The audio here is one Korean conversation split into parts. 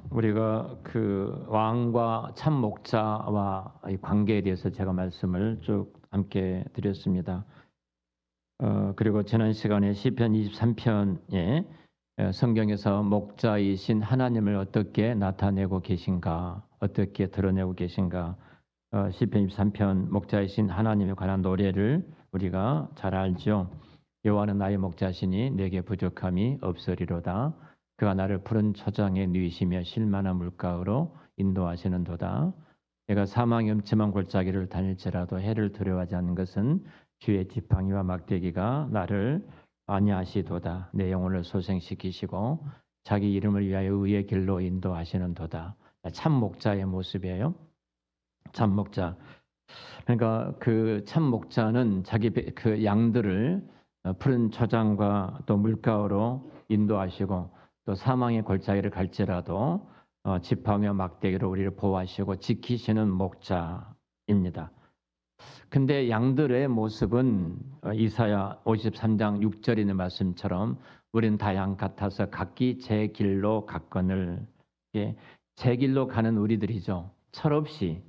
우리가 그 왕과 참 목자와 이 관계에 대해서 제가 말씀을 쭉 함께 드렸습니다. 그리고 지난 시간에 시편 23편에 성경에서 목자이신 하나님을 어떻게 나타내고 계신가, 어떻게 드러내고 계신가, 시편 23편 목자이신 하나님에 관한 노래를 우리가 잘 알죠. 여호와는 나의 목자시니 내게 부족함이 없으리로다. 그가 나를 푸른 초장에 누이시며 실만한 물가로 인도하시는도다. 내가 사망의 음침한 골짜기를 다닐지라도 해를 두려워하지 않는 것은 주의 지팡이와 막대기가 나를 안위하시도다. 내 영혼을 소생시키시고 자기 이름을 위하여 의의 길로 인도하시는도다. 참 목자의 모습이에요. 참 목자. 그러니까 그 참 목자는 자기 그 양들을 푸른 초장과 또 물가로 인도하시고 또 사망의 골짜기를 갈지라도 지팡이와 막대기로 우리를 보호하시고 지키시는 목자입니다. 근데 양들의 모습은 이사야 53장 6절에 있는 말씀처럼 우리는 다 양 같아서 각기 제 길로 갔거늘. 제 길로 가는 우리들이죠. 철없이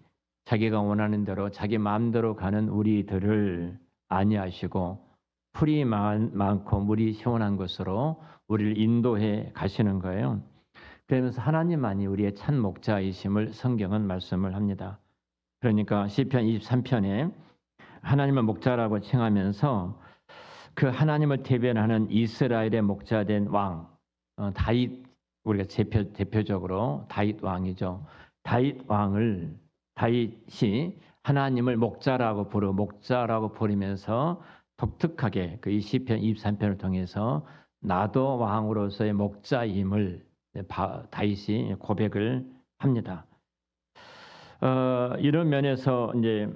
자기가 원하는 대로 자기 마음대로 가는 우리들을 아니하시고 풀이 많고 물이 시원한 곳으로 우리를 인도해 가시는 거예요. 그러면서 하나님만이 우리의 참 목자이심을 성경은 말씀을 합니다. 그러니까 시편 23편에 하나님을 목자라고 칭하면서 그 하나님을 대변하는 이스라엘의 목자된 왕 다윗, 우리가 대표적으로 다윗 왕이죠. 다윗이 하나님을 목자라고 부르면서 독특하게 그 시편 23편을 통해서 나도 왕으로서의 목자임을 다윗이 고백을 합니다. 이런 면에서 이제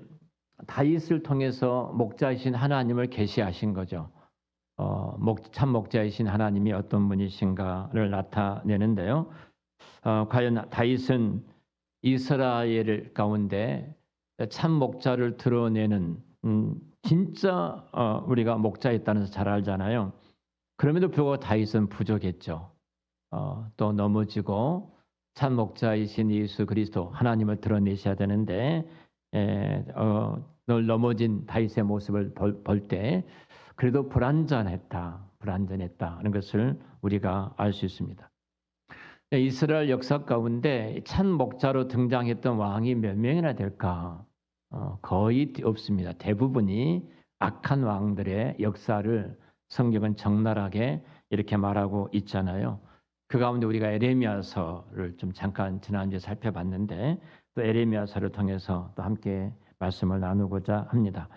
다윗을 통해서 목자이신 하나님을 계시하신 거죠. 참 목자이신 하나님이 어떤 분이신가를 나타내는데요. 과연 다윗은 이스라엘 가운데 참 목자를 드러내는 진짜 우리가 목자였다는 것을 잘 알잖아요. 그럼에도 불구하고 다윗은 부족했죠. 또 넘어지고 참 목자이신 예수 그리스도 하나님을 드러내셔야 되는데 늘 넘어진 다윗의 모습을 볼 때 그래도 불완전했다는 것을 우리가 알 수 있습니다. 이스라엘 역사 가운데 참 목자로 등장했던 왕이 몇 명이나 될까? 거의 없습니다. 대부분이 악한 왕들의 역사를 성경은 적나라하게 이렇게 말하고 있잖아요. 그 가운데 우리가 에레미야서를 좀 잠깐 지난주에 살펴봤는데 또 에레미야서를 통해서 또 함께 말씀을 나누고자 합니다.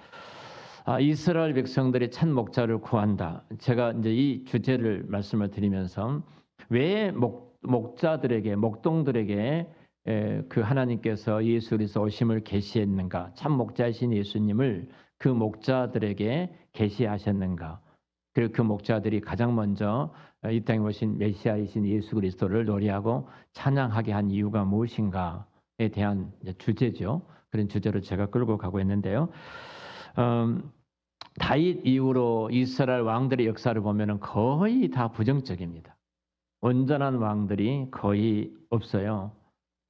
이스라엘 백성들이 참 목자를 구한다. 제가 이제 이 주제를 말씀을 드리면서 왜 목동들에게 그 하나님께서 예수 그리스도 오심을 계시했는가? 참 목자이신 예수님을 그 목자들에게 계시하셨는가? 그리고 그 목자들이 가장 먼저 이 땅에 오신 메시아이신 예수 그리스도를 노래하고 찬양하게 한 이유가 무엇인가에 대한 주제죠. 그런 주제로 제가 끌고 가고 있는데요. 다윗 이후로 이스라엘 왕들의 역사를 보면은 거의 다 부정적입니다. 온전한 왕들이 거의 없어요.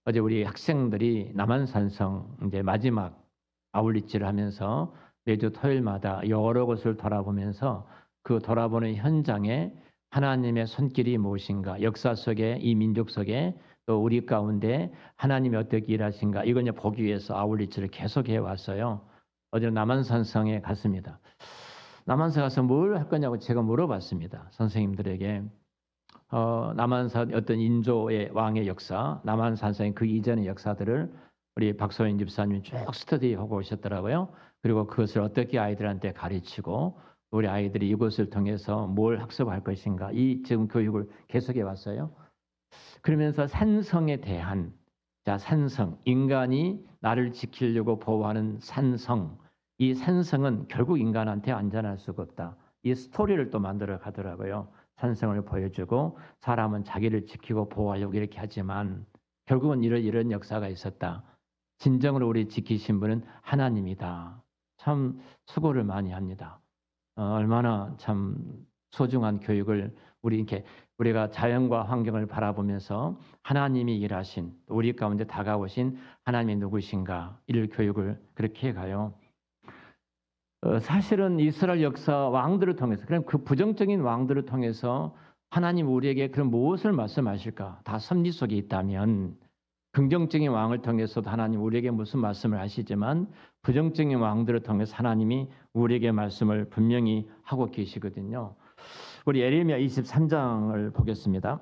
어제 우리 학생들이 남한산성 이제 마지막 아울리치를 하면서 매주 토요일마다 여러 곳을 돌아보면서 그 돌아보는 현장에 하나님의 손길이 무엇인가, 역사 속에 이 민족 속에 또 우리 가운데 하나님이 어떻게 일하신가 이걸 보기 위해서 아울리치를 계속해 왔어요. 어제 남한산성에 갔습니다. 남한산 가서 뭘 할 거냐고 제가 물어봤습니다. 선생님들에게. 남한산 어떤 인조의 왕의 역사, 남한산성의 그 이전의 역사들을 우리 박소연 집사님이 쭉 스터디하고 오셨더라고요. 그리고 그것을 어떻게 아이들한테 가르치고 우리 아이들이 이것을 통해서 뭘 학습할 것인가 이 지금 교육을 계속해 왔어요. 그러면서 산성에 대한 산성, 인간이 나를 지키려고 보호하는 산성, 이 산성은 결국 인간한테 안전할 수가 없다. 이 스토리를 또 만들어 가더라고요. 산성을 보여주고 사람은 자기를 지키고 보호하려고 이렇게 하지만 결국은 이런 역사가 있었다. 진정으로 우리 지키신 분은 하나님이다. 참 수고를 많이 합니다. 얼마나 참 소중한 교육을 우리 이렇게 우리가 자연과 환경을 바라보면서 하나님이 일하신, 우리 가운데 다가오신 하나님이 누구신가, 이를 교육을 그렇게 해가요. 사실은 이스라엘 역사 왕들을 통해서, 그럼 그 부정적인 왕들을 통해서 하나님 우리에게 그럼 무엇을 말씀하실까? 다 섭리 속에 있다면, 긍정적인 왕을 통해서도 하나님 우리에게 무슨 말씀을 하시지만 부정적인 왕들을 통해서 하나님이 우리에게 말씀을 분명히 하고 계시거든요. 우리 예레미야 23장을 보겠습니다.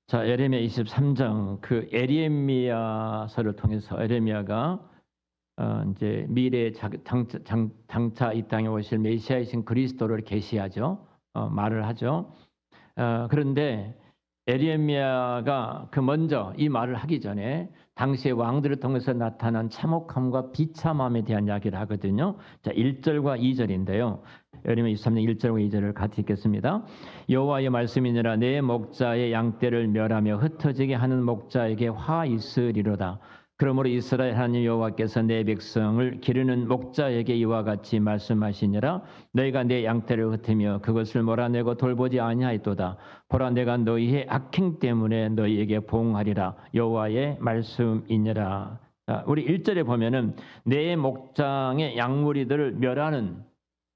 자, 예레미야 23장, 그 예레미야서를 통해서 예레미야가 이제 미래에 장차 이 땅에 오실 메시아이신 그리스도를 계시하죠. 말을 하죠. 그런데 예레미야가 그 먼저 이 말을 하기 전에 당시의 왕들을 통해서 나타난 참혹함과 비참함에 대한 이야기를 하거든요. 자, 1절과 2절인데요. 예레미야 23장 1절과 2절을 같이 읽겠습니다. 여호와의 말씀이니라 내 목자의 양떼를 멸하며 흩어지게 하는 목자에게 화 있으리로다. 그러므로 이스라엘 하나님 여호와께서 내 백성을 기르는 목자에게 이와 같이 말씀하시니라. 너희가 내 양떼를 흩으며 그것을 몰아내고 돌보지 아니하였도다. 보라 내가 너희의 악행 때문에 너희에게 보응하리라. 여호와의 말씀이니라. 자, 우리 1절에 보면은 내 목장의 양무리들을 멸하는,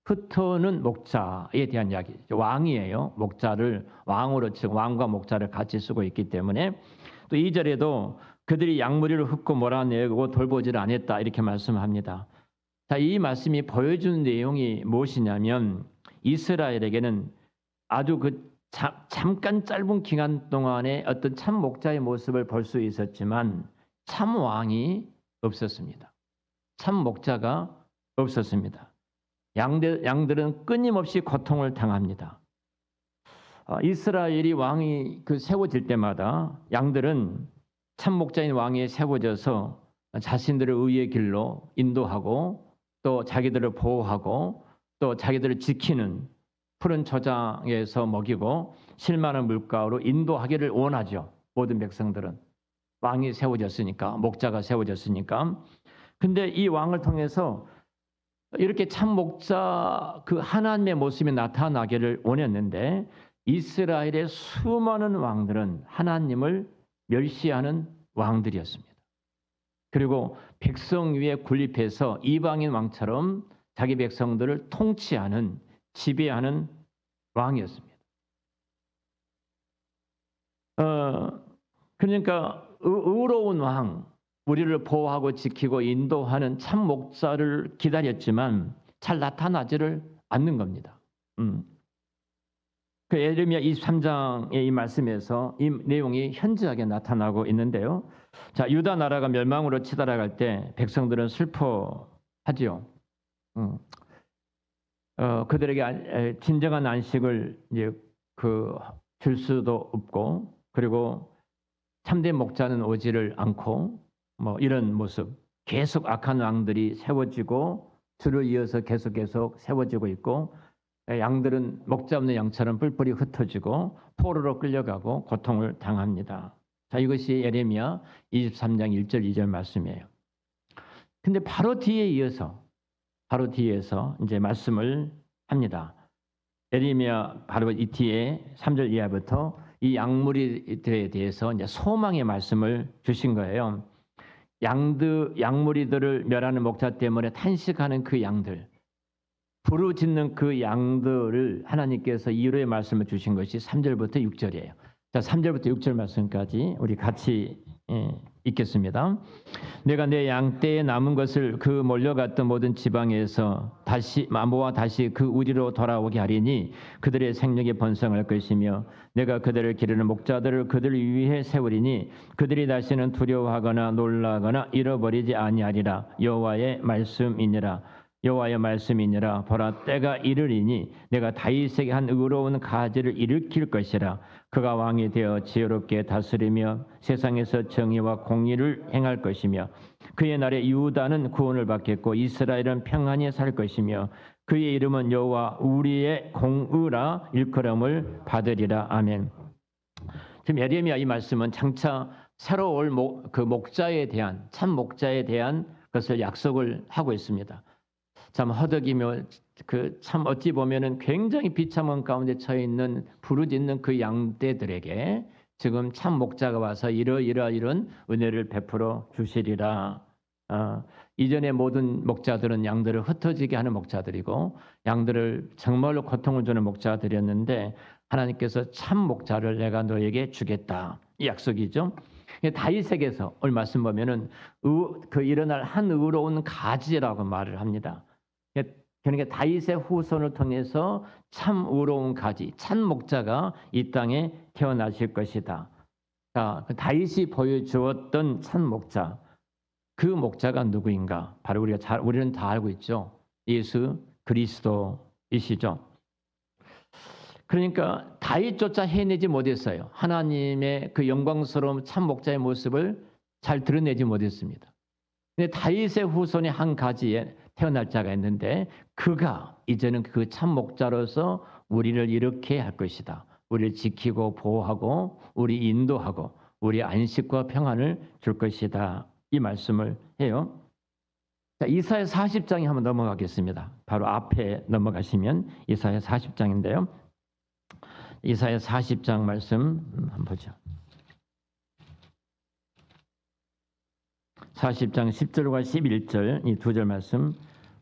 흩어는 목자에 대한 이야기. 왕이에요. 목자를 왕으로 치고 왕과 목자를 같이 쓰고 있기 때문에, 또 2절에도 그들이 양무리를 흩고 몰아내고 돌보지를 않았다, 이렇게 말씀합니다. 자, 이 말씀이 보여주는 내용이 무엇이냐면 이스라엘에게는 아주 그 잠깐 짧은 기간 동안에 어떤 참 목자의 모습을 볼 수 있었지만 참 왕이 없었습니다. 참 목자가 없었습니다. 양들은 끊임없이 고통을 당합니다. 이스라엘이 왕이 세워질 때마다 양들은 참 목자인 왕이 세워져서 자신들의 의의 길로 인도하고 또 자기들을 보호하고 또 자기들을 지키는 푸른 초장에서 먹이고 실만한 물가로 인도하기를 원하죠. 모든 백성들은 왕이 세워졌으니까, 목자가 세워졌으니까. 근데 이 왕을 통해서 이렇게 참 목자 그 하나님의 모습이 나타나기를 원했는데 이스라엘의 수많은 왕들은 하나님을 멸시하는 왕들이었습니다. 그리고 백성 위에 군립해서 이방인 왕처럼 자기 백성들을 통치하는, 지배하는 왕이었습니다. 그러니까 의로운 왕, 우리를 보호하고 지키고 인도하는 참 목자를 기다렸지만 잘 나타나지를 않는 겁니다. 그 예레미야 23장의 이 말씀에서 이 내용이 현저하게 나타나고 있는데요. 자, 유다 나라가 멸망으로 치달아갈 때 백성들은 슬퍼하지요. 그들에게 진정한 안식을 이제 줄 수도 없고, 그리고 참된 목자는 오지를 않고, 뭐 이런 모습, 계속 악한 왕들이 세워지고 줄을 이어서 계속 세워지고 있고, 양들은 목자 없는 양처럼 뿔뿔이 흩어지고 포로로 끌려가고 고통을 당합니다. 자, 이것이 예레미야 23장 1절 2절 말씀이에요. 근데 바로 뒤에서 이제 말씀을 합니다. 예레미야 바로 이 뒤에 3절 이하부터 이 양무리들에 대해서 이제 소망의 말씀을 주신 거예요. 양무리들을 멸하는 목자 때문에 탄식하는 그 양들, 부르짖는 그 양들을 하나님께서 위로의 말씀을 주신 것이 3절부터 6절이에요. 자, 3절부터 6절 말씀까지 우리 같이 읽겠습니다. 내가 내 양떼에 남은 것을 그 몰려갔던 모든 지방에서 모아 다시 그 우리로 돌아오게 하리니 그들의 생력이 번성할 것이며 내가 그들을 기르는 목자들을 그들 위에 세우리니 그들이 다시는 두려워하거나 놀라거나 잃어버리지 아니하리라. 여호와의 말씀이니라. 여호와의 말씀이니라. 보라 때가 이르리니 내가 다윗에게 한 의로운 가지를 일으킬 것이라. 그가 왕이 되어 지혜롭게 다스리며 세상에서 정의와 공의를 행할 것이며 그의 날에 유다는 구원을 받겠고 이스라엘은 평안히 살 것이며 그의 이름은 여호와 우리의 공의라 일컬음을 받으리라. 아멘. 지금 예레미야 이 말씀은 장차 새로 올 그 목자에 대한 참 목자에 대한 것을 약속을 하고 있습니다. 참 허덕이며 그 참 어찌 보면은 굉장히 비참한 가운데 처해 있는 부르짖는 그 양떼들에게 지금 참 목자가 와서 이런 은혜를 베풀어 주시리라. 이전의 모든 목자들은 양들을 흩어지게 하는 목자들이고 양들을 정말로 고통을 주는 목자들이었는데 하나님께서 참 목자를 내가 너에게 주겠다. 이 약속이죠. 다윗에게서 오늘 말씀 보면은 그 일어날 한 의로운 가지라고 말을 합니다. 그러니까 다윗의 후손을 통해서 참 의로운 가지, 참 목자가 이 땅에 태어나실 것이다. 자, 다윗이 보여주었던 참 목자, 그 목자가 누구인가? 바로 우리는 다 알고 있죠. 예수 그리스도이시죠. 그러니까 다윗조차 해내지 못했어요. 하나님의 그 영광스러운 참 목자의 모습을 잘 드러내지 못했습니다. 근데 다윗의 후손의 한 가지에 태어날 자가 있는데 그가 이제는 그 참 목자로서 우리를 이렇게 할 것이다. 우리를 지키고 보호하고 우리 인도하고 우리 안식과 평안을 줄 것이다. 이 말씀을 해요. 자, 이사야 40장에 한번 넘어가겠습니다. 바로 앞에 넘어가시면 이사야 40장인데요. 이사야 40장 말씀 한번 보죠. 40장 10절과 11절 이 두 절 말씀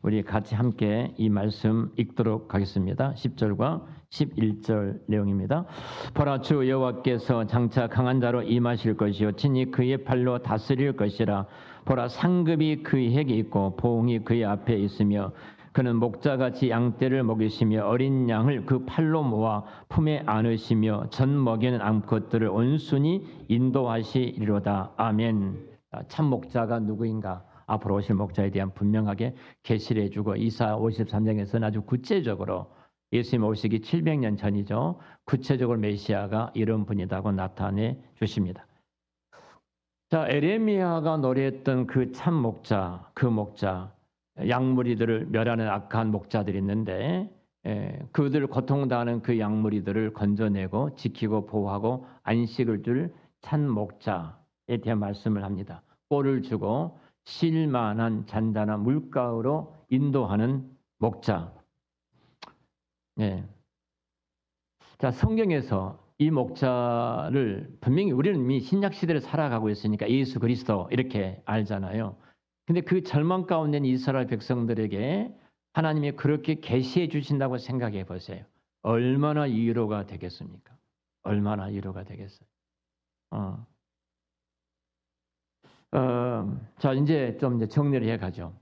우리 같이 함께 이 말씀 읽도록 하겠습니다. 10절과 11절 내용입니다. 보라 주 여호와께서 장차 강한 자로 임하실 것이요 친히 그의 팔로 다스릴 것이라. 보라 상급이 그에게 있고 보응이 그의 앞에 있으며 그는 목자같이 양떼를 먹이시며 어린 양을 그 팔로 모아 품에 안으시며 전 먹이는 암컷들을 온순히 인도하시리로다. 아멘. 참 목자가 누구인가? 앞으로 오실 목자에 대한 분명하게 계시를 해주고 이사 53장에서는 아주 구체적으로 예수님 오시기 700년 전이죠. 구체적으로 메시아가 이런 분이라고 나타내 주십니다. 자, 에레미야가 노래했던 그 참 목자, 그 목자, 양무리들을 멸하는 악한 목자들이 있는데 그들을 고통당하는 그 양무리들을 건져내고 지키고 보호하고 안식을 줄 참 목자에 대한 말씀을 합니다. 꼴을 주고 쉴만한 잔잔한 물가로 인도하는 목자. 네. 자, 성경에서 이 목자를 분명히 우리는 이미 신약 시대를 살아가고 있으니까 예수 그리스도 이렇게 알잖아요. 근데 그 절망 가운데 있는 이스라엘 백성들에게 하나님이 그렇게 계시해 주신다고 생각해 보세요. 얼마나 위로가 되겠습니까? 얼마나 위로가 되겠어요. 자, 이제 좀 정리를 해 가죠.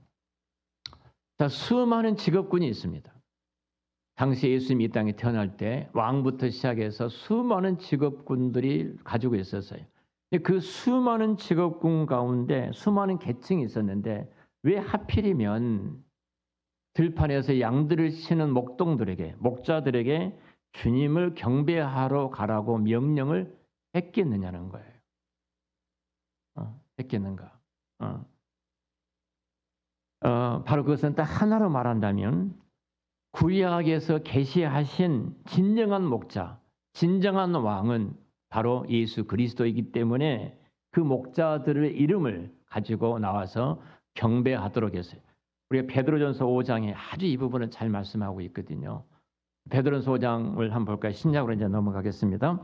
자, 수많은 직업군이 있습니다. 당시 예수님이 이 땅에 태어날 때 왕부터 시작해서 수많은 직업군들이 가지고 있었어요. 그 수많은 직업군 가운데 수많은 계층이 있었는데 왜 하필이면 들판에서 양들을 치는 목자들에게 주님을 경배하러 가라고 명령을 했겠느냐는 거예요. 했겠는가? 바로 그것은 딱 하나로 말한다면 구약에서 계시하신 진정한 목자, 진정한 왕은 바로 예수 그리스도이기 때문에 그 목자들의 이름을 가지고 나와서 경배하도록 했어요. 우리가 베드로전서 5장에 아주 이 부분을 잘 말씀하고 있거든요. 베드로전서 5장을 한번 볼까요? 신약으로 이제 넘어가겠습니다.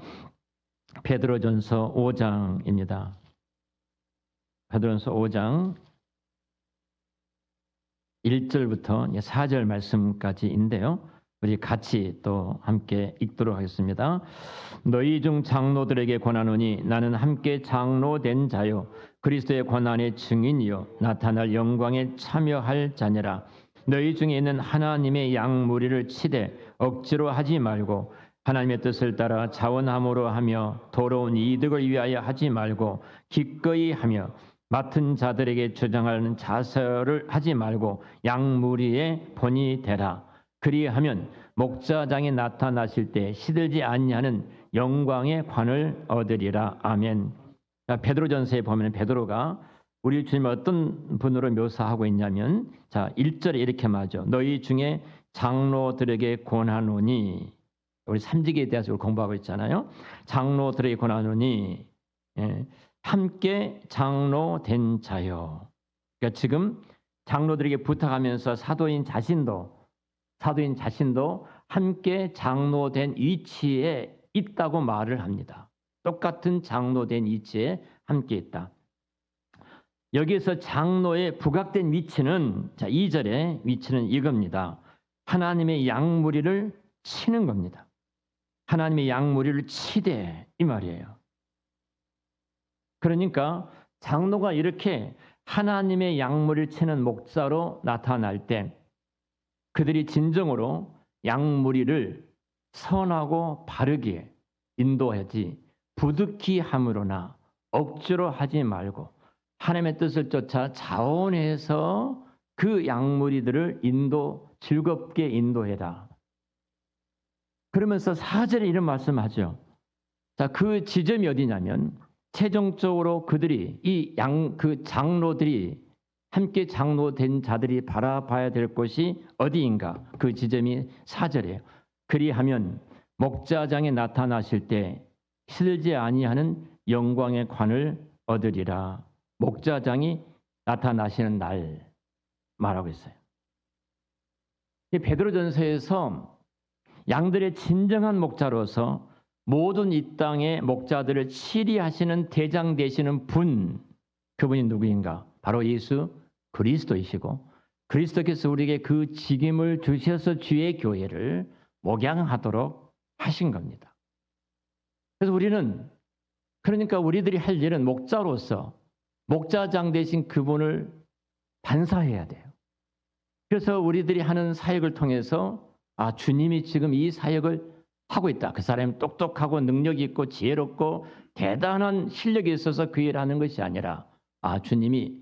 베드로전서 5장입니다. 베드로전서 5장 1절부터 4절 말씀까지인데요. 우리 같이 또 함께 읽도록 하겠습니다. 너희 중 장로들에게 권하노니 나는 함께 장로된 자요 그리스도의 권한의 증인이요 나타날 영광에 참여할 자니라. 너희 중에 있는 하나님의 양무리를 치되 억지로 하지 말고 하나님의 뜻을 따라 자원함으로 하며 도로운 이득을 위하여 하지 말고 기꺼이 하며 맡은 자들에게 주장하는 자설을 하지 말고 양무리의 본이 되라. 그리하면 목자장에 나타나실 때 시들지 아니하는 영광의 관을 얻으리라. 아멘. 자, 베드로전서에 보면 베드로가 우리 주님을 어떤 분으로 묘사하고 있냐면 자, 1절에 이렇게 말하죠. 너희 중에 장로들에게 권하노니 우리 삼직에 대해서 공부하고 있잖아요. 장로들에게 권하노니 함께 장로 된 자요. 그러니까 지금 장로들에게 부탁하면서 사도인 자신도 함께 장로된 위치에 있다고 말을 합니다. 똑같은 장로된 위치에 함께 있다. 여기에서 장로의 부각된 위치는 2절의 위치는 이겁니다. 하나님의 양무리를 치는 겁니다. 하나님의 양무리를 치되 이 말이에요. 그러니까 장로가 이렇게 하나님의 양무리를 치는 목자로 나타날 때 그들이 진정으로 양무리를 선하고 바르게 인도하지 부득이 함으로나 억지로 하지 말고 하나님의 뜻을 쫓아 자원해서 그 양무리들을 즐겁게 인도해라. 그러면서 4절에 이런 말씀하죠. 자, 그 지점이 어디냐면 최종적으로 그들이 그 장로들이 함께 장로된 자들이 바라봐야 될 곳이 어디인가? 그 지점이 4절이에요. 그리하면 목자장에 나타나실 때 실지 아니하는 영광의 관을 얻으리라. 목자장이 나타나시는 날 말하고 있어요. 베드로전서에서 양들의 진정한 목자로서 모든 이 땅의 목자들을 치리하시는 대장 되시는 분, 그분이 누구인가? 바로 예수 그리스도이시고 그리스도께서 우리에게 그 직임을 주셔서 주의 교회를 목양하도록 하신 겁니다. 그래서 그러니까 우리들이 할 일은 목자로서 목자장 되신 그분을 반사해야 돼요. 그래서 우리들이 하는 사역을 통해서 주님이 지금 이 사역을 하고 있다. 그 사람이 똑똑하고 능력이 있고 지혜롭고 대단한 실력이 있어서 그 일을 하는 것이 아니라 주님이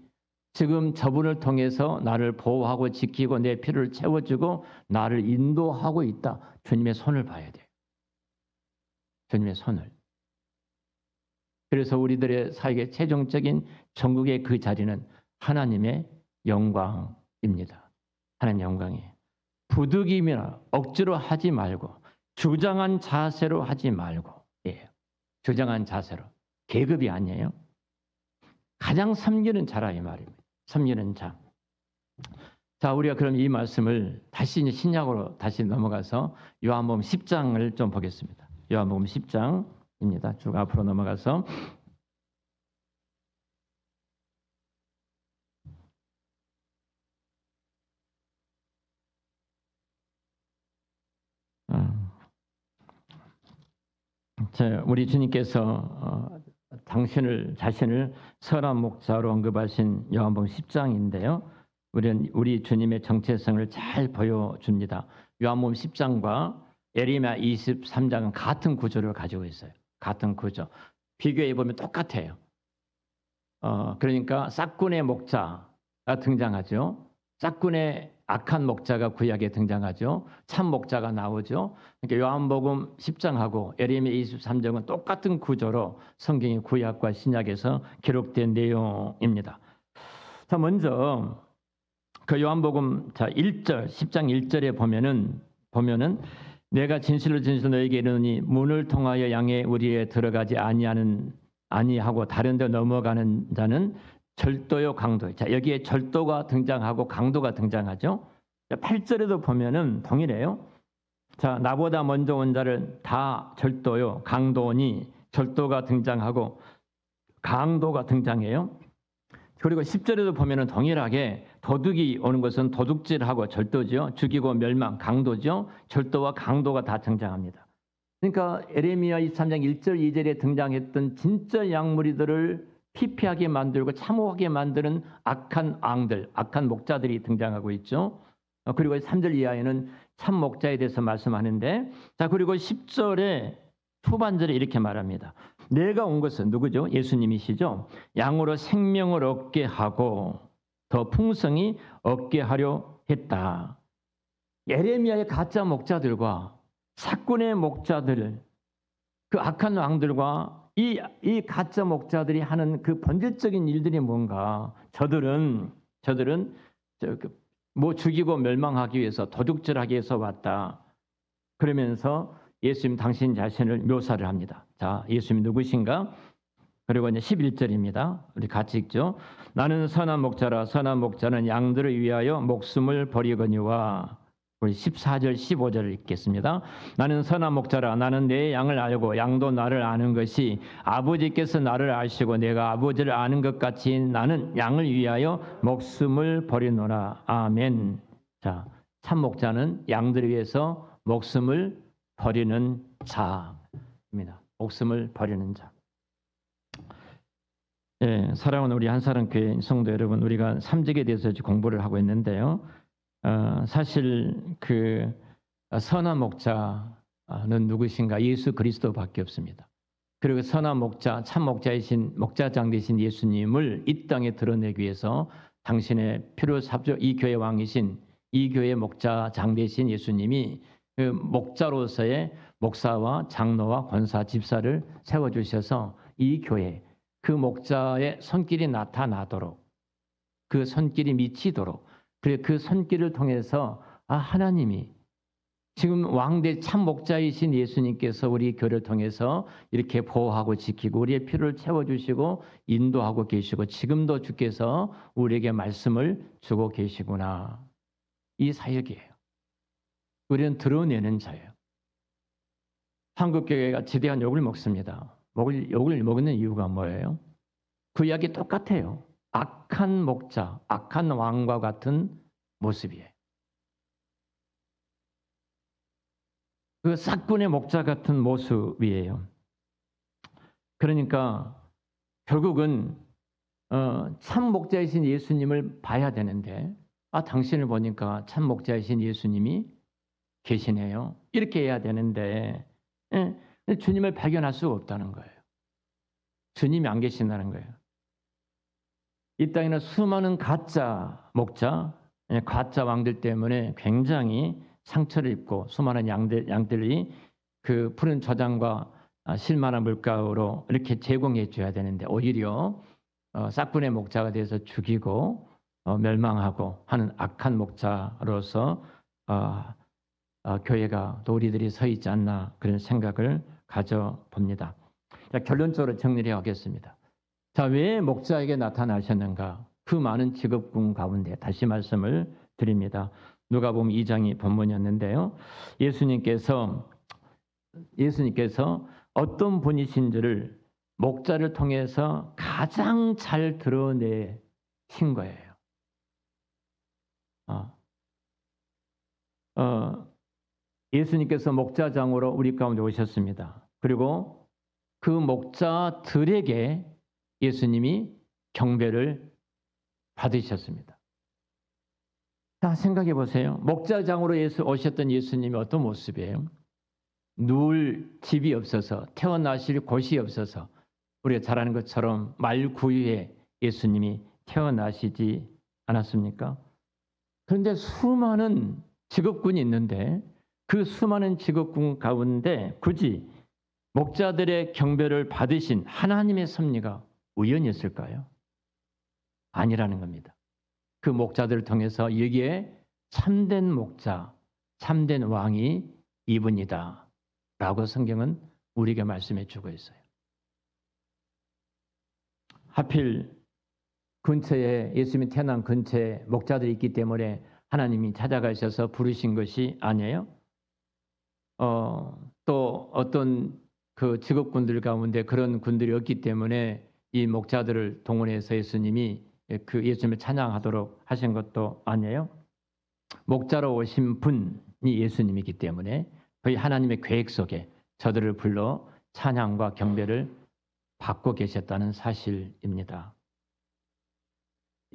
지금 저분을 통해서 나를 보호하고 지키고 내 필요를 채워주고 나를 인도하고 있다. 주님의 손을 봐야 돼요. 주님의 손을. 그래서 우리들의 사역의 최종적인 전국의 그 자리는 하나님의 영광입니다. 하나님 영광이에요. 부득이나 억지로 하지 말고 주장한 자세로 하지 말고 주장한 자세로. 계급이 아니에요. 가장 섬기는 자라 이 말입니다. 섬기는 자. 자, 우리가 그럼 이 말씀을 다시 이제 신약으로 다시 넘어가서 요한복음 10장을 좀 보겠습니다. 요한복음 10장입니다. 쭉 앞으로 넘어가서 우리 주님께서 자신을 선한 목자로 언급하신 요한복음 10장인데요. 우리 주님의 정체성을 잘 보여줍니다. 요한복음 10장과 예레미야 23장은 같은 구조를 가지고 있어요. 같은 구조. 비교해 보면 똑같아요. 그러니까 싹군의 목자가 등장하죠. 싹군의 악한 목자가 구약에 등장하죠. 참 목자가 나오죠. 그러니까 요한복음 10장하고 예레미야 23장은 똑같은 구조로 성경의 구약과 신약에서 기록된 내용입니다. 자, 먼저 그 요한복음 1절 10장 1절에 보면은 내가 진실로 너에게 이르노니 문을 통하여 양의 우리에 들어가지 아니하고 다른 데 넘어가는 자는 절도요 강도. 자, 여기에 절도가 등장하고 강도가 등장하죠. 8절에도 보면은 동일해요. 자, 나보다 먼저 온 자를 다 절도요 강도니 절도가 등장하고 강도가 등장해요. 그리고 10절에도 보면은 동일하게 도둑이 오는 것은 도둑질하고 절도죠. 죽이고 멸망, 강도죠. 절도와 강도가 다 등장합니다. 그러니까 예레미야 23장 1절 2절에 등장했던 진짜 양무리들을 피폐하게 만들고 참호하게 만드는 악한 왕들, 악한 목자들이 등장하고 있죠. 그리고 3절 이하에는 참 목자에 대해서 말씀하는데, 자, 그리고 10절에 초반절에 이렇게 말합니다. 내가 온 것은 누구죠? 예수님이시죠. 양으로 생명을 얻게 하고 더 풍성히 얻게 하려 했다. 예레미야의 가짜 목자들과 사꾼의 목자들, 그 악한 왕들과 이 가짜 목자들이 하는 그 본질적인 일들이 뭔가? 저들은 뭐 죽이고 멸망하기 위해서 도둑질하기 위해서 왔다. 그러면서 예수님 당신 자신을 묘사를 합니다. 자, 예수님 누구신가? 그리고 이제 11절입니다. 우리 같이 읽죠. 나는 선한 목자라 선한 목자는 양들을 위하여 목숨을 버리거니와. 우리 14절 15절을 읽겠습니다. 나는 선한 목자라 나는 내 양을 알고 양도 나를 아는 것이 아버지께서 나를 아시고 내가 아버지를 아는 것 같이 나는 양을 위하여 목숨을 버리노라. 아멘. 자, 참 목자는 양들을 위해서 목숨을 버리는 자입니다. 목숨을 버리는 자. 예, 사랑하는 우리 한사랑교회 성도 여러분, 우리가 삼직에 대해서 공부를 하고 있는데요. 사실 그 선한 목자는 누구신가? 예수 그리스도밖에 없습니다. 그리고 선한 목자, 참 목자이신 목자장 되신 예수님을 이 땅에 드러내기 위해서 당신의 피로 삽죠 이 교회 왕이신 이 교회 목자장 되신 예수님이 그 목자로서의 목사와 장로와 권사, 집사를 세워주셔서 이 교회 그 목자의 손길이 나타나도록 그 손길이 미치도록 그리고 그 손길을 통해서 하나님이 지금 왕대 참 목자이신 예수님께서 우리 교회를 통해서 이렇게 보호하고 지키고 우리의 필요를 채워주시고 인도하고 계시고 지금도 주께서 우리에게 말씀을 주고 계시구나. 이 사역이에요. 우리는 드러내는 자예요. 한국교회가 지대한 욕을 먹습니다. 욕을 먹는 이유가 뭐예요? 그 이야기 똑같아요. 악한 목자, 악한 왕과 같은 모습이에요. 그 싹군의 목자 같은 모습이에요. 그러니까 결국은 참 목자이신 예수님을 봐야 되는데 당신을 보니까 참 목자이신 예수님이 계시네요. 이렇게 해야 되는데 주님을 발견할 수가 없다는 거예요. 주님이 안 계신다는 거예요. 이 땅에는 수많은 가짜 목자, 가짜 왕들 때문에 굉장히 상처를 입고 수많은 양들이 그 푸른 저장과 실만한 물가로 이렇게 제공해 줘야 되는데 오히려 싹군의 목자가 돼서 죽이고 멸망하고 하는 악한 목자로서 교회가 또 우리들이 서 있지 않나 그런 생각을 가져봅니다. 자, 결론적으로 정리를 하겠습니다. 자, 왜 목자에게 나타나셨는가? 그 많은 직업군 가운데 다시 말씀을 드립니다. 누가복음 2장이 본문이었는데요. 예수님께서 어떤 분이신지를 목자를 통해서 가장 잘 드러내신 거예요. 예수님께서 목자장으로 우리 가운데 오셨습니다. 그리고 그 목자들에게 예수님이 경배를 받으셨습니다. 자, 생각해 보세요. 목자장으로 오셨던 예수님이 어떤 모습이에요? 누울 집이 없어서 태어나실 곳이 없어서 우리가 잘 아는 것처럼 말구유에 예수님이 태어나시지 않았습니까? 그런데 수많은 직업군이 있는데 그 수많은 직업군 가운데 굳이 목자들의 경배를 받으신 하나님의 섭리가 우연이었을까요? 아니라는 겁니다. 그 목자들을 통해서 여기에 참된 목자, 참된 왕이 이분이다 라고 성경은 우리에게 말씀해 주고 있어요. 하필 근처에 예수님이 태어난 근처에 목자들이 있기 때문에 하나님이 찾아가셔서 부르신 것이 아니에요. 또 어떤 그 직업군들 가운데 그런 군들이 없기 때문에 이 목자들을 동원해서 예수님이 그 예수님을 찬양하도록 하신 것도 아니에요. 목자로 오신 분이 예수님이기 때문에 거의 하나님의 계획 속에 저들을 불러 찬양과 경배를 받고 계셨다는 사실입니다.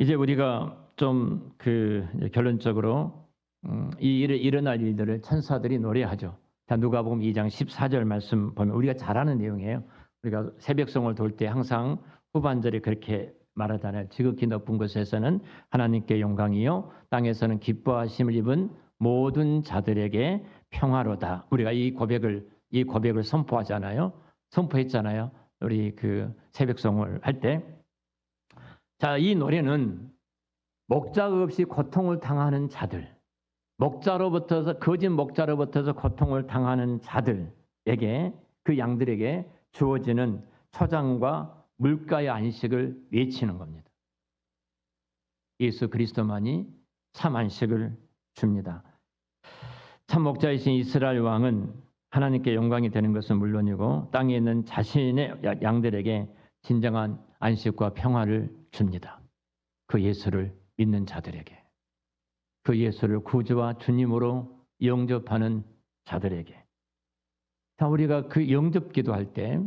이제 우리가 좀 그 결론적으로 이 일을 일어날 일들을 천사들이 노래하죠. 자, 누가복음 2장 14절 말씀 보면 우리가 잘 아는 내용이에요. 우리가 새벽송을 돌 때 항상 후반절에 그렇게 말하잖아요. 지극히 높은 곳에서는 하나님께 영광이요 땅에서는 기뻐하심을 입은 모든 자들에게 평화로다. 우리가 이 고백을 선포하잖아요. 선포했잖아요. 우리 그 새벽송을 할 때. 자, 이 노래는 목자 없이 고통을 당하는 자들, 거짓 목자로부터서 고통을 당하는 자들에게 그 양들에게 주어지는 초장과 물가의 안식을 외치는 겁니다. 예수 그리스도만이 참 안식을 줍니다. 참 목자이신 이스라엘 왕은 하나님께 영광이 되는 것은 물론이고 땅에 있는 자신의 양들에게 진정한 안식과 평화를 줍니다. 그 예수를 믿는 자들에게, 그 예수를 구주와 주님으로 영접하는 자들에게. 자, 우리가 그 영접 기도할 때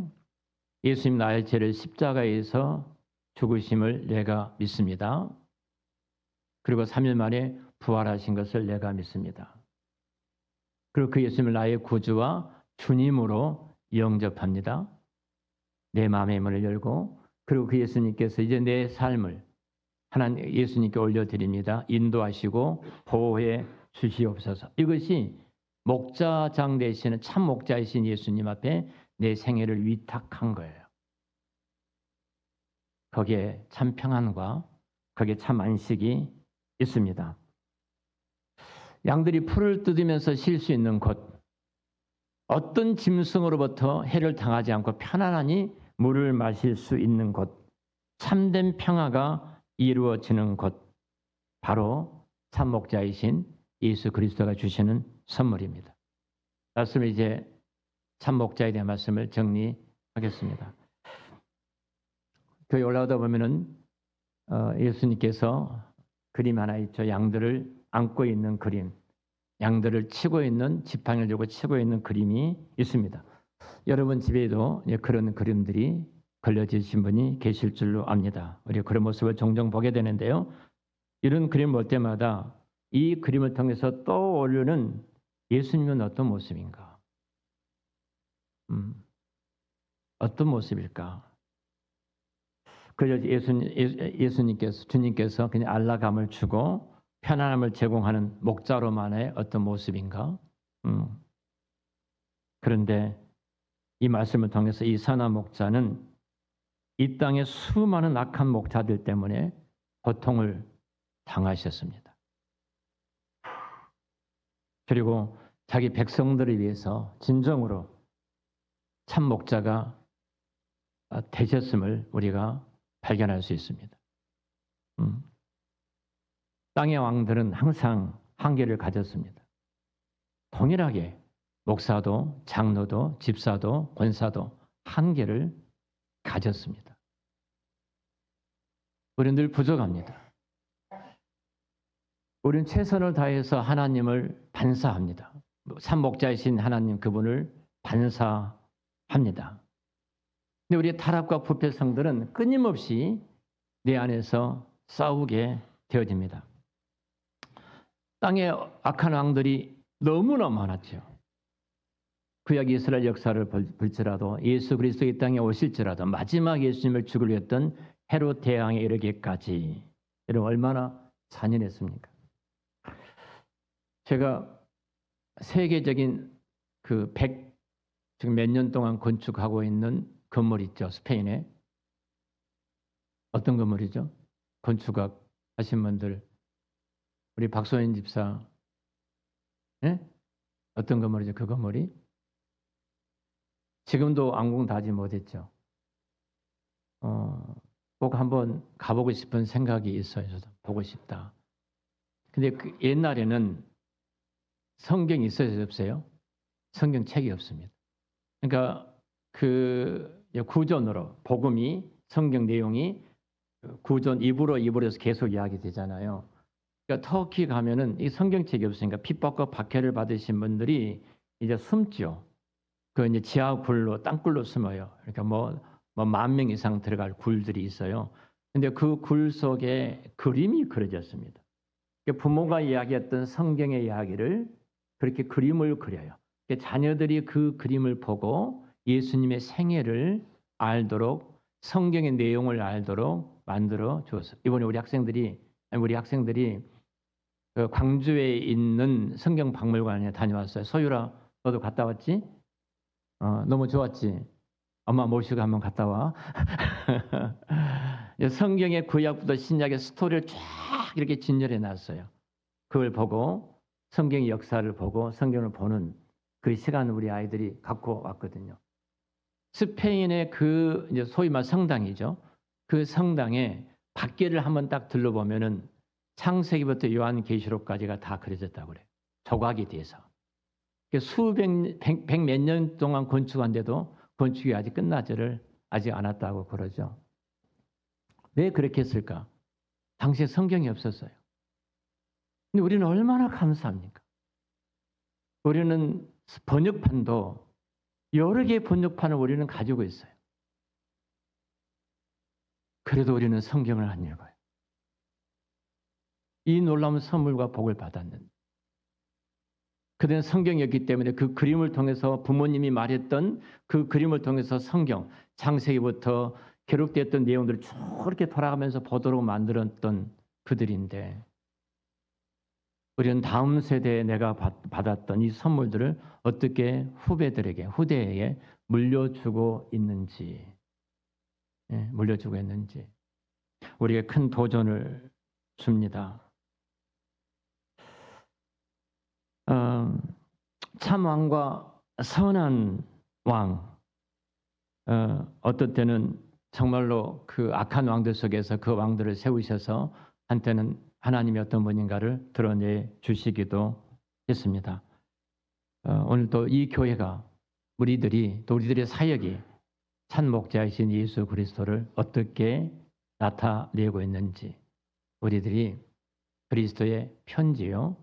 예수님 나의 죄를 십자가에서 죽으심을 내가 믿습니다. 그리고 3일 만에 부활하신 것을 내가 믿습니다. 그리고 그 예수님을 나의 구주와 주님으로 영접합니다. 내 마음의 문을 열고, 그리고 그 예수님께서 이제 내 삶을 하나님 예수님께 올려드립니다. 인도하시고 보호해 주시옵소서. 이것이 목자장 되시는 참 목자이신 예수님 앞에 내 생애를 위탁한 거예요. 거기에 참 평안과 거기에 참 안식이 있습니다. 양들이 풀을 뜯으면서 쉴 수 있는 곳, 어떤 짐승으로부터 해를 당하지 않고 편안하니 물을 마실 수 있는 곳, 참된 평화가 이루어지는 곳, 바로 참 목자이신 예수 그리스도가 주시는 선물입니다. 말씀을 이제 참 목자에 대한 말씀을 정리하겠습니다. 교회 올라오다 보면은 예수님께서 그림 하나 있죠. 양들을 안고 있는 그림, 양들을 치고 있는 지팡이를 들고 치고 있는 그림이 있습니다. 여러분 집에도 그런 그림들이 걸려지신 분이 계실 줄로 압니다. 우리가 그런 모습을 종종 보게 되는데요. 이런 그림 볼 때마다 이 그림을 통해서 떠오르는 예수님은 어떤 모습인가? 어떤 모습일까? 그래서 예수님께서, 주님께서 그냥 안락함을 주고 편안함을 제공하는 목자로만의 어떤 모습인가? 그런데 이 말씀을 통해서 이 선한 목자는 이 땅의 수많은 악한 목자들 때문에 고통을 당하셨습니다. 그리고 자기 백성들을 위해서 진정으로 참 목자가 되셨음을 우리가 발견할 수 있습니다. 땅의 왕들은 항상 한계를 가졌습니다. 동일하게 목사도 장로도 집사도 권사도 한계를 가졌습니다. 우리는 늘 부족합니다. 우리는 최선을 다해서 하나님을 반사합니다. 참 목자이신 하나님 그분을 반사합니다. 근데 우리의 타락과 부패성들은 끊임없이 내 안에서 싸우게 되어집니다. 땅에 악한 왕들이 너무나 많았죠. 구약 이스라엘 역사를 볼지라도 예수 그리스도 이 땅에 오실지라도 마지막 예수님을 죽으려 했던 헤롯 대왕에 이르기까지, 여러분 얼마나 잔인했습니까? 제가 세계적인 그 지금 몇 년 동안 건축하고 있는 건물 있죠. 스페인에. 어떤 건물이죠? 건축학 하신 분들. 우리 박소연 집사. 네? 어떤 건물이죠? 그 건물이? 지금도 완공 다 하지 못했죠. 꼭 한번 가보고 싶은 생각이 있어요. 저도 보고 싶다. 근데 그 옛날에는 성경이 있어요, 없어요? 성경책이 없습니다. 그러니까 그 구전으로 복음이 성경 내용이 구전 입으로서 계속 이야기되잖아요. 그러니까 터키 가면은 이 성경책이 없으니까 핍박과 박해를 받으신 분들이 이제 숨죠. 그 이제 지하 굴로 땅굴로 숨어요. 그러니까 뭐 10,000명 이상 들어갈 굴들이 있어요. 근데 그 굴 속에 그림이 그려졌습니다. 그러니까 부모가 이야기했던 성경의 이야기를 그렇게 그림을 그려요. 그러니까 자녀들이 그 그림을 보고 예수님의 생애를 알도록, 성경의 내용을 알도록 만들어 주었어요. 이번에 우리 학생들이 그 광주에 있는 성경 박물관에 다녀왔어요. 소유라, 너도 갔다 왔지? 너무 좋았지? 엄마 모시고 한번 갔다 와. 성경의 구약부터 신약의 스토리를 쫙 이렇게 진열해 놨어요. 그걸 보고 성경의 역사를 보고 성경을 보는 그 시간을 우리 아이들이 갖고 왔거든요. 스페인의 그 이제 소위 말 성당이죠. 그 성당에 밖에를 한번 딱 둘러보면은 창세기부터 요한계시록까지가 다 그려졌다고 그래요. 조각이 돼서. 백 몇 년 동안 건축한데도 건축이 아직 끝나지를 아직 않았다고 그러죠. 왜 그렇게 했을까? 당시에 성경이 없었어요. 근데 우리는 얼마나 감사합니까? 우리는 번역판도 여러 개의 번역판을 우리는 가지고 있어요. 그래도 우리는 성경을 안 읽어요. 이 놀라운 선물과 복을 받았는데 그때는 성경이었기 때문에 그 그림을 통해서 부모님이 말했던 그 그림을 통해서 성경, 창세기부터 기록되었던 내용들을 쭉 이렇게 돌아가면서 보도록 만들었던 그들인데 우리는 다음 세대에 내가 받았던 이 선물들을 어떻게 후배들에게, 후대에게 물려주고 있는지, 물려주고 있는지 우리에게 큰 도전을 줍니다. 참 왕과 선한 왕, 어떤 때는 정말로 그 악한 왕들 속에서 그 왕들을 세우셔서 한때는 하나님이 어떤 분인가를 드러내 주시기도 했습니다. 오늘 또 이 교회가 우리들이 또 우리들의 사역이 참 목자이신 예수 그리스도를 어떻게 나타내고 있는지 우리들이 그리스도의 편지요,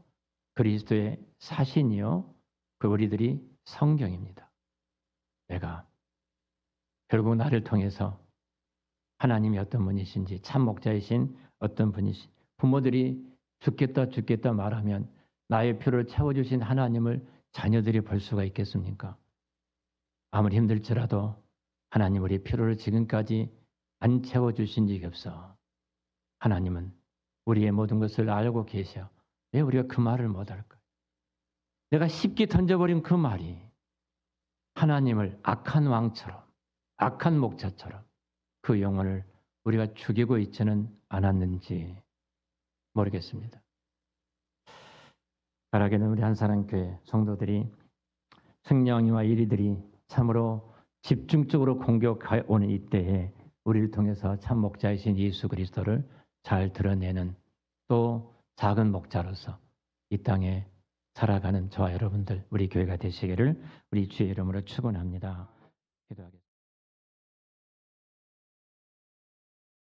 그리스도의 사신이요, 그 우리들이 성경입니다. 내가 결국 나를 통해서 하나님이 어떤 분이신지 참 목자이신 어떤 분이신 부모들이 죽겠다 말하면 나의 필요를 채워주신 하나님을 자녀들이 볼 수가 있겠습니까? 아무리 힘들지라도 하나님 우리 필요를 지금까지 안 채워주신 적이 없어. 하나님은 우리의 모든 것을 알고 계셔. 왜 우리가 그 말을 못할까? 내가 쉽게 던져버린 그 말이 하나님을 악한 왕처럼 악한 목자처럼 그 영혼을 우리가 죽이고 있지는 않았는지 모르겠습니다. 바라기는 우리 한사랑교회 성도들이 성령이와 이리들이 참으로 집중적으로 공격해 오는 이때에 우리를 통해서 참 목자이신 예수 그리스도를 잘 드러내는 또 작은 목자로서 이 땅에 살아가는 저와 여러분들 우리 교회가 되시기를 우리 주의 이름으로 축원합니다. 기도하겠습니다.